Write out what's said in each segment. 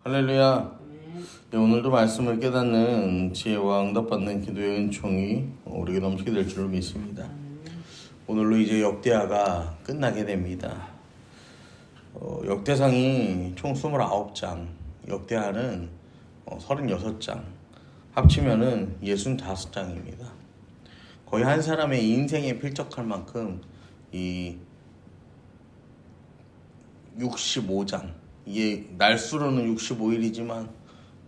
할렐루야. 네, 오늘도 말씀을 깨닫는 지혜와 응답받는 기도의 은총이 우리에게 넘치게 될 줄로 믿습니다. 오늘로 이제 역대하가 끝나게 됩니다. 역대상이 총 29장, 역대하는 36장, 합치면은 65장입니다. 거의 한 사람의 인생에 필적할 만큼 이 65장, 이게 날수로는 65일이지만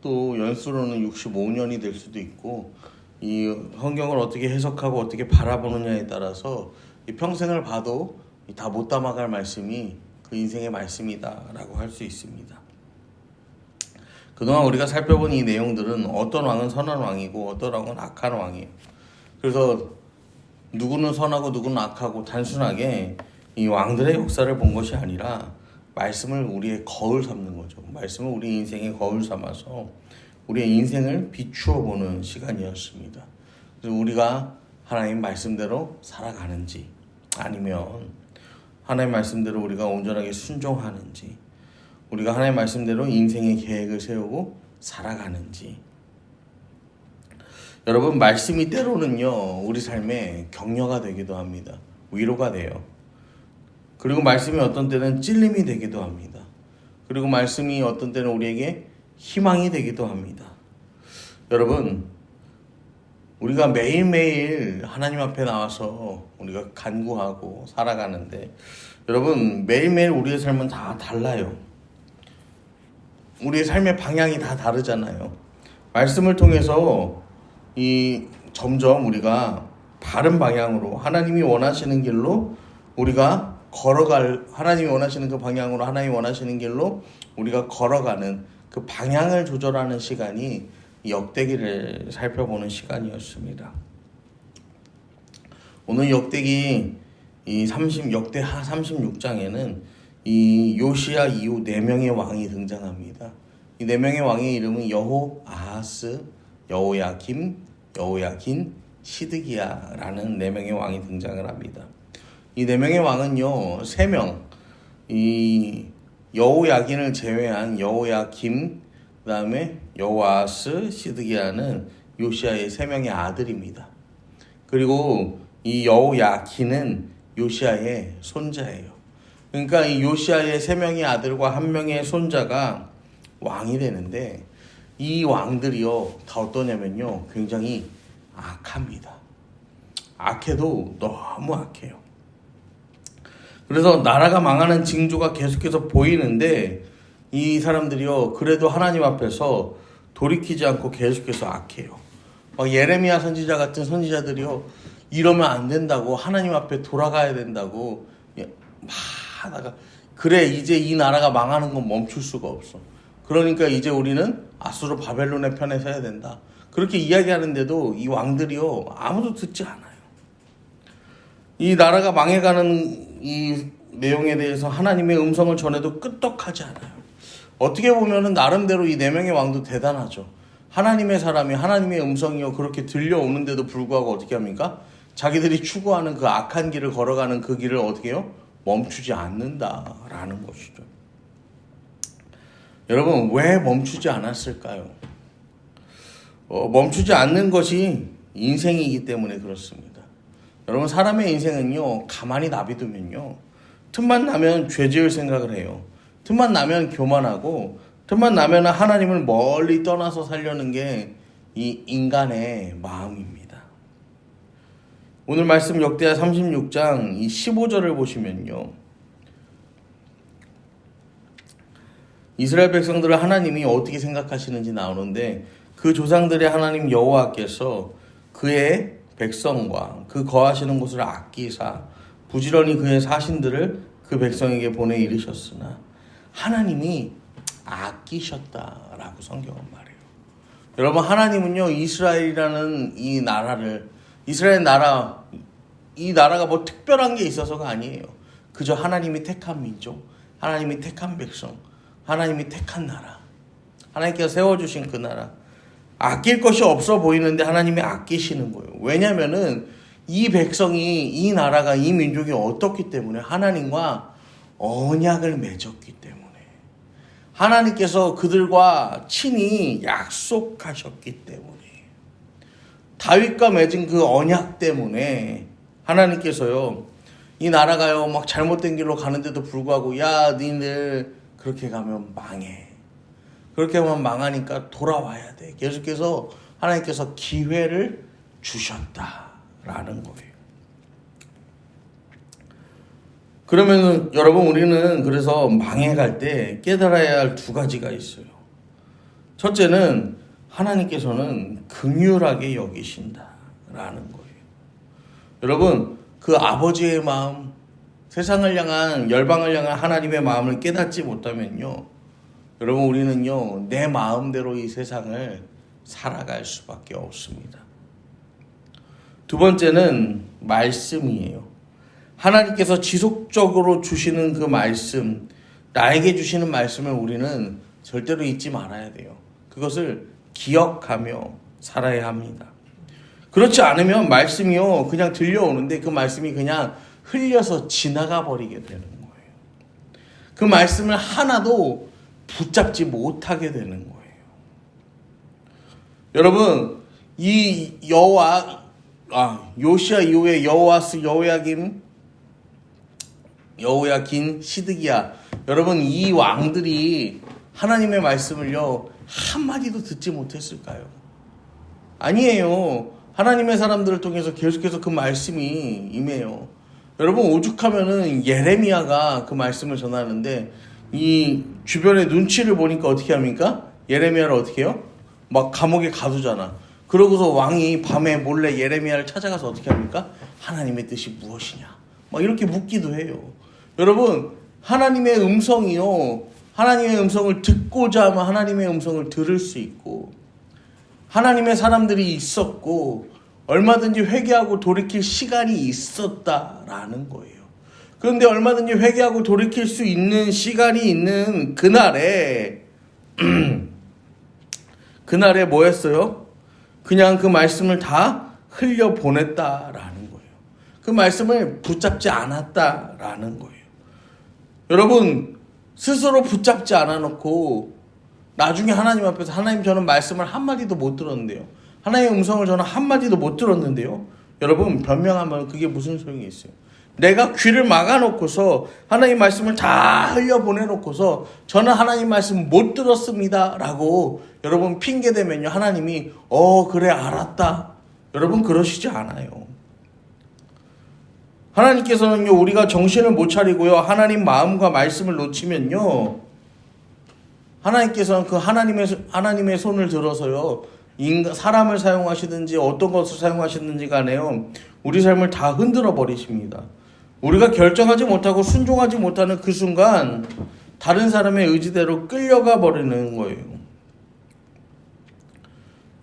또 연수로는 65년이 될 수도 있고, 이 성경을 어떻게 해석하고 어떻게 바라보느냐에 따라서 이 평생을 봐도 다 못 담아갈 말씀이 그 인생의 말씀이다라고 할 수 있습니다. 그동안 우리가 살펴본 이 내용들은 어떤 왕은 선한 왕이고 어떤 왕은 악한 왕이에요. 그래서 누구는 선하고 누구는 악하고 단순하게 이 왕들의 역사를 본 것이 아니라 말씀을 우리의 거울 삼는 거죠. 말씀을 우리 인생의 거울 삼아서 우리의 인생을 비추어 보는 시간이었습니다. 그래서 우리가 하나님 말씀대로 살아가는지, 아니면 하나님 말씀대로 우리가 온전하게 순종하는지, 우리가 하나님 말씀대로 인생의 계획을 세우고 살아가는지. 여러분, 말씀이 때로는요 우리 삶에 격려가 되기도 합니다. 위로가 돼요. 그리고 말씀이 어떤 때는 찔림이 되기도 합니다. 그리고 말씀이 어떤 때는 우리에게 희망이 되기도 합니다. 여러분, 우리가 매일매일 하나님 앞에 나와서 우리가 간구하고 살아가는데, 여러분, 매일매일 우리의 삶은 다 달라요. 우리의 삶의 방향이 다 다르잖아요. 말씀을 통해서 점점 우리가 바른 방향으로, 하나님이 원하시는 길로 우리가 하나님이 원하시는 그 방향으로, 하나님이 원하시는 길로 우리가 걸어가는 그 방향을 조절하는 시간이 역대기를 살펴보는 시간이었습니다. 오늘 역대기 역대하 36장에는 이 요시야 이후 4명의 왕이 등장합니다. 이 4명의 왕의 이름은 여호아하스, 여호야김, 여호야긴, 시드기야라는 4명의 왕이 등장을 합니다. 이 4명의 왕은요, 3명, 이 여호야긴을 제외한 여호야김, 그 다음에 여호아스, 시드기야는 요시야의 3명의 아들입니다. 그리고 이 여호야긴은 요시야의 손자예요. 그러니까 이 요시야의 3명의 아들과 1명의 손자가 왕이 되는데, 이 왕들이요 다 어떠냐면요, 굉장히 악합니다. 악해도 너무 악해요. 그래서 나라가 망하는 징조가 계속해서 보이는데, 이 사람들이요 그래도 하나님 앞에서 돌이키지 않고 계속해서 악해요. 예레미야 선지자 같은 선지자들이요, 이러면 안 된다고, 하나님 앞에 돌아가야 된다고 막 하다가, 그래 이제 이 나라가 망하는 건 멈출 수가 없어, 그러니까 이제 우리는 아수르 바벨론의 편에 서야 된다, 그렇게 이야기하는데도 이 왕들이요 아무도 듣지 않아요. 이 나라가 망해가는 이 내용에 대해서 하나님의 음성을 전해도 끄떡하지 않아요. 어떻게 보면은 나름대로 이 4명의 왕도 대단하죠. 하나님의 사람이 하나님의 음성이요 그렇게 들려오는데도 불구하고 어떻게 합니까? 자기들이 추구하는 그 악한 길을 걸어가는 그 길을 어떻게 해요? 멈추지 않는다라는 것이죠. 여러분, 왜 멈추지 않았을까요? 멈추지 않는 것이 인생이기 때문에 그렇습니다. 여러분, 사람의 인생은요 가만히 놔두면요 틈만 나면 죄 지을 생각을 해요. 틈만 나면 교만하고, 틈만 나면 하나님을 멀리 떠나서 살려는 게 이 인간의 마음입니다. 오늘 말씀 역대하 36장 이 15절을 보시면요, 이스라엘 백성들을 하나님이 어떻게 생각하시는지 나오는데, 그 조상들의 하나님 여호와께서 그의 백성과 그 거하시는 곳을 아끼사 부지런히 그의 사신들을 그 백성에게 보내 이르셨으나 하나님이 아끼셨다라고 성경은 말해요. 여러분, 하나님은요 이스라엘이라는 이 나라를, 이스라엘 나라, 이 나라가 뭐 특별한 게 있어서가 아니에요. 그저 하나님이 택한 민족, 하나님이 택한 백성, 하나님이 택한 나라, 하나님께서 세워주신 그 나라, 아낄 것이 없어 보이는데 하나님이 아끼시는 거예요. 왜냐면은 이 백성이, 이 나라가, 이 민족이 어떻기 때문에, 하나님과 언약을 맺었기 때문에, 하나님께서 그들과 친히 약속하셨기 때문에, 다윗과 맺은 그 언약 때문에 하나님께서요, 이 나라가요 막 잘못된 길로 가는데도 불구하고 야 니들 그렇게 가면 망해, 그렇게 하면 망하니까 돌아와야 돼, 계속해서 하나님께서 기회를 주셨다라는 거예요. 그러면은 여러분, 우리는 그래서 망해갈 때 깨달아야 할 두 가지가 있어요. 첫째는 하나님께서는 긍휼하게 여기신다라는 거예요. 여러분, 그 아버지의 마음, 세상을 향한, 열방을 향한 하나님의 마음을 깨닫지 못하면요, 여러분, 우리는요 내 마음대로 이 세상을 살아갈 수밖에 없습니다. 두 번째는 말씀이에요. 하나님께서 지속적으로 주시는 그 말씀, 나에게 주시는 말씀을 우리는 절대로 잊지 말아야 돼요. 그것을 기억하며 살아야 합니다. 그렇지 않으면 말씀이요 그냥 들려오는데 그 말씀이 그냥 흘려서 지나가 버리게 되는 거예요. 그 말씀을 하나도 붙잡지 못하게 되는 거예요. 여러분, 이 요시야 이후에 여호아스, 여호야긴, 시드기야, 여러분, 이 왕들이 하나님의 말씀을요 한마디도 듣지 못했을까요? 아니에요. 하나님의 사람들을 통해서 계속해서 그 말씀이 임해요. 여러분, 오죽하면은 예레미야가 그 말씀을 전하는데 이 주변의 눈치를 보니까 어떻게 합니까? 예레미야를 어떻게 해요? 막 감옥에 가두잖아. 그러고서 왕이 밤에 몰래 예레미야를 찾아가서 어떻게 합니까? 하나님의 뜻이 무엇이냐? 막 이렇게 묻기도 해요. 여러분, 하나님의 음성이요, 하나님의 음성을 듣고자 하면 하나님의 음성을 들을 수 있고, 하나님의 사람들이 있었고 얼마든지 회개하고 돌이킬 시간이 있었다라는 거예요. 그런데 얼마든지 회개하고 돌이킬 수 있는 시간이 있는 그날에 그날에 뭐 했어요? 그냥 그 말씀을 다 흘려보냈다라는 거예요. 그 말씀을 붙잡지 않았다라는 거예요. 여러분, 스스로 붙잡지 않아놓고 나중에 하나님 앞에서 하나님, 저는 말씀을 한마디도 못 들었는데요, 하나님의 음성을 저는 한마디도 못 들었는데요, 여러분, 변명하면 그게 무슨 소용이 있어요? 내가 귀를 막아놓고서 하나님 말씀을 다 흘려보내놓고서 저는 하나님 말씀 못 들었습니다 라고 여러분 핑계대면요, 하나님이 그래 알았다, 여러분 그러시지 않아요. 하나님께서는요, 우리가 정신을 못 차리고요 하나님 마음과 말씀을 놓치면요, 하나님께서는 그 하나님의 손을 들어서요, 사람을 사용하시든지 어떤 것을 사용하시든지 간에요, 우리 삶을 다 흔들어 버리십니다. 우리가 결정하지 못하고 순종하지 못하는 그 순간 다른 사람의 의지대로 끌려가 버리는 거예요.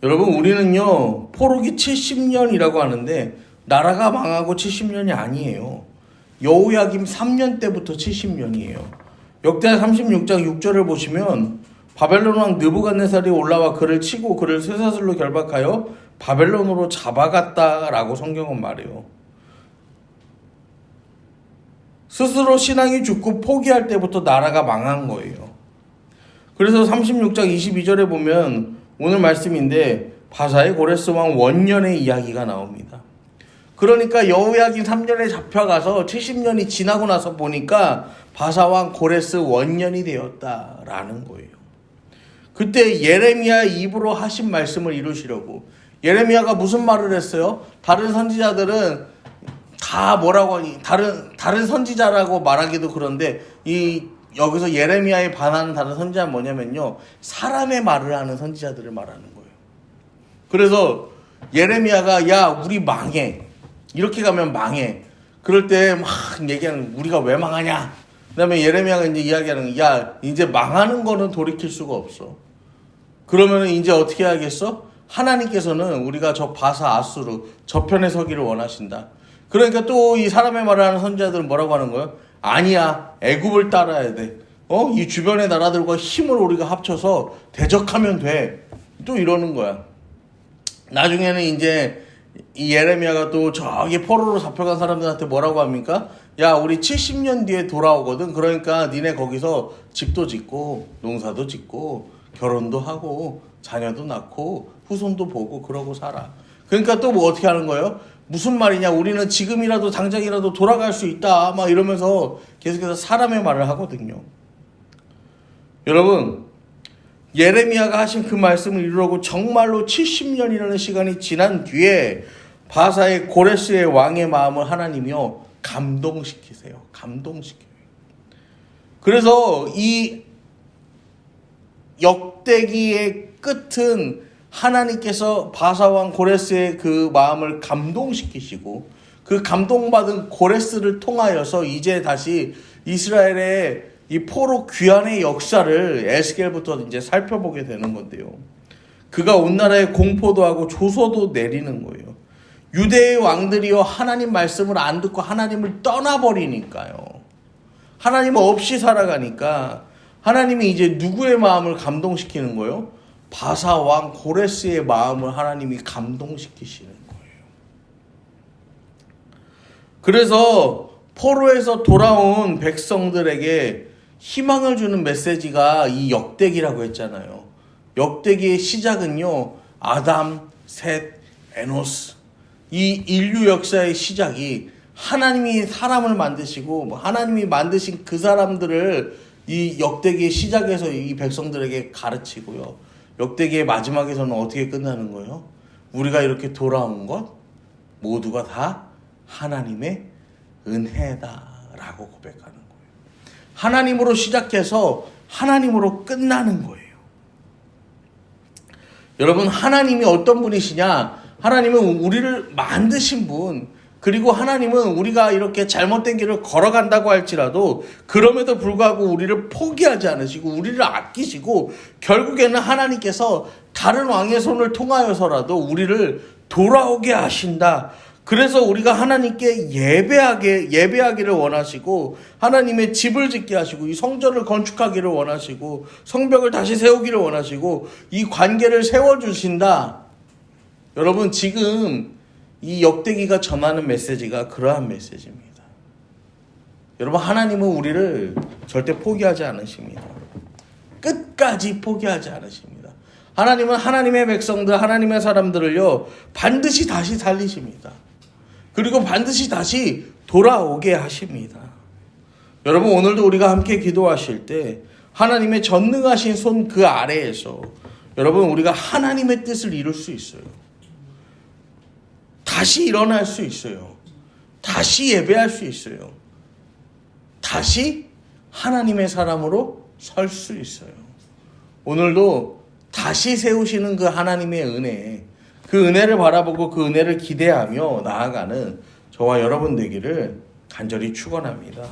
여러분, 우리는요 포로기 70년이라고 하는데 나라가 망하고 70년이 아니에요. 여호야김 3년 때부터 70년이에요. 역대하 36장 6절을 보시면 바벨론 왕 느부갓네살이 올라와 그를 치고 그를 쇠사슬로 결박하여 바벨론으로 잡아갔다라고 성경은 말해요. 스스로 신앙이 죽고 포기할 때부터 나라가 망한 거예요. 그래서 36장 22절에 보면 오늘 말씀인데 바사의 고레스 왕 원년의 이야기가 나옵니다. 그러니까 여호야긴 3년에 잡혀가서 70년이 지나고 나서 보니까 바사왕 고레스 원년이 되었다라는 거예요. 그때 예레미야 입으로 하신 말씀을 이루시려고, 예레미야가 무슨 말을 했어요? 다른 선지자들은 다 뭐라고 하니, 다른 선지자라고 말하기도 그런데 여기서 예레미야에 반하는 다른 선지자는 뭐냐면요, 사람의 말을 하는 선지자들을 말하는 거예요. 그래서 예레미야가 야 우리 망해, 이렇게 가면 망해, 그럴 때 막 얘기하는, 우리가 왜 망하냐. 그 다음에 예레미야가 이제 이야기하는, 야 이제 망하는 거는 돌이킬 수가 없어. 그러면은 이제 어떻게 해야겠어? 하나님께서는 우리가 저 바사 아수르 저편에 서기를 원하신다. 그러니까 또 이 사람의 말을 하는 선지자들은 뭐라고 하는 거예요? 아니야, 애굽을 따라야 돼. 이 주변의 나라들과 힘을 우리가 합쳐서 대적하면 돼. 또 이러는 거야. 나중에는 이제 이 예레미야가 또 저기 포로로 잡혀간 사람들한테 뭐라고 합니까? 야 우리 70년 뒤에 돌아오거든. 그러니까 니네 거기서 집도 짓고 농사도 짓고 결혼도 하고 자녀도 낳고 후손도 보고 그러고 살아. 그러니까 또 뭐 어떻게 하는 거예요? 무슨 말이냐, 우리는 지금이라도 당장이라도 돌아갈 수 있다 막 이러면서 계속해서 사람의 말을 하거든요. 여러분, 예레미야가 하신 그 말씀을 이루려고 정말로 70년이라는 시간이 지난 뒤에 바사의 고레스의 왕의 마음을 하나님이요 감동시키세요. 감동시켜요. 그래서 이 역대기의 끝은 하나님께서 바사왕 고레스의 그 마음을 감동시키시고 그 감동받은 고레스를 통하여서 이제 다시 이스라엘의 이 포로 귀환의 역사를 에스겔부터 이제 살펴보게 되는 건데요. 그가 온 나라에 공포도 하고 조소도 내리는 거예요. 유대의 왕들이요 하나님 말씀을 안 듣고 하나님을 떠나버리니까요. 하나님 없이 살아가니까 하나님이 이제 누구의 마음을 감동시키는 거예요? 바사 왕 고레스의 마음을 하나님이 감동시키시는 거예요. 그래서 포로에서 돌아온 백성들에게 희망을 주는 메시지가 이 역대기라고 했잖아요. 역대기의 시작은요, 아담, 셋, 에노스. 이 인류 역사의 시작이 하나님이 사람을 만드시고 하나님이 만드신 그 사람들을 이 역대기의 시작에서 이 백성들에게 가르치고요. 역대기의 마지막에서는 어떻게 끝나는 거예요? 우리가 이렇게 돌아온 것 모두가 다 하나님의 은혜다라고 고백하는 거예요. 하나님으로 시작해서 하나님으로 끝나는 거예요. 여러분, 하나님이 어떤 분이시냐? 하나님은 우리를 만드신 분, 그리고 하나님은 우리가 이렇게 잘못된 길을 걸어간다고 할지라도 그럼에도 불구하고 우리를 포기하지 않으시고 우리를 아끼시고 결국에는 하나님께서 다른 왕의 손을 통하여서라도 우리를 돌아오게 하신다. 그래서 우리가 하나님께 예배하기를 원하시고 하나님의 집을 짓게 하시고 이 성전을 건축하기를 원하시고 성벽을 다시 세우기를 원하시고 이 관계를 세워주신다. 여러분, 지금 이 역대기가 전하는 메시지가 그러한 메시지입니다. 여러분, 하나님은 우리를 절대 포기하지 않으십니다. 끝까지 포기하지 않으십니다. 하나님은 하나님의 백성들, 하나님의 사람들을요 반드시 다시 살리십니다. 그리고 반드시 다시 돌아오게 하십니다. 여러분, 오늘도 우리가 함께 기도하실 때 하나님의 전능하신 손 그 아래에서 여러분, 우리가 하나님의 뜻을 이룰 수 있어요. 다시 일어날 수 있어요. 다시 예배할 수 있어요. 다시 하나님의 사람으로 설 수 있어요. 오늘도 다시 세우시는 그 하나님의 은혜, 그 은혜를 바라보고 그 은혜를 기대하며 나아가는 저와 여러분 되기를 간절히 축원합니다.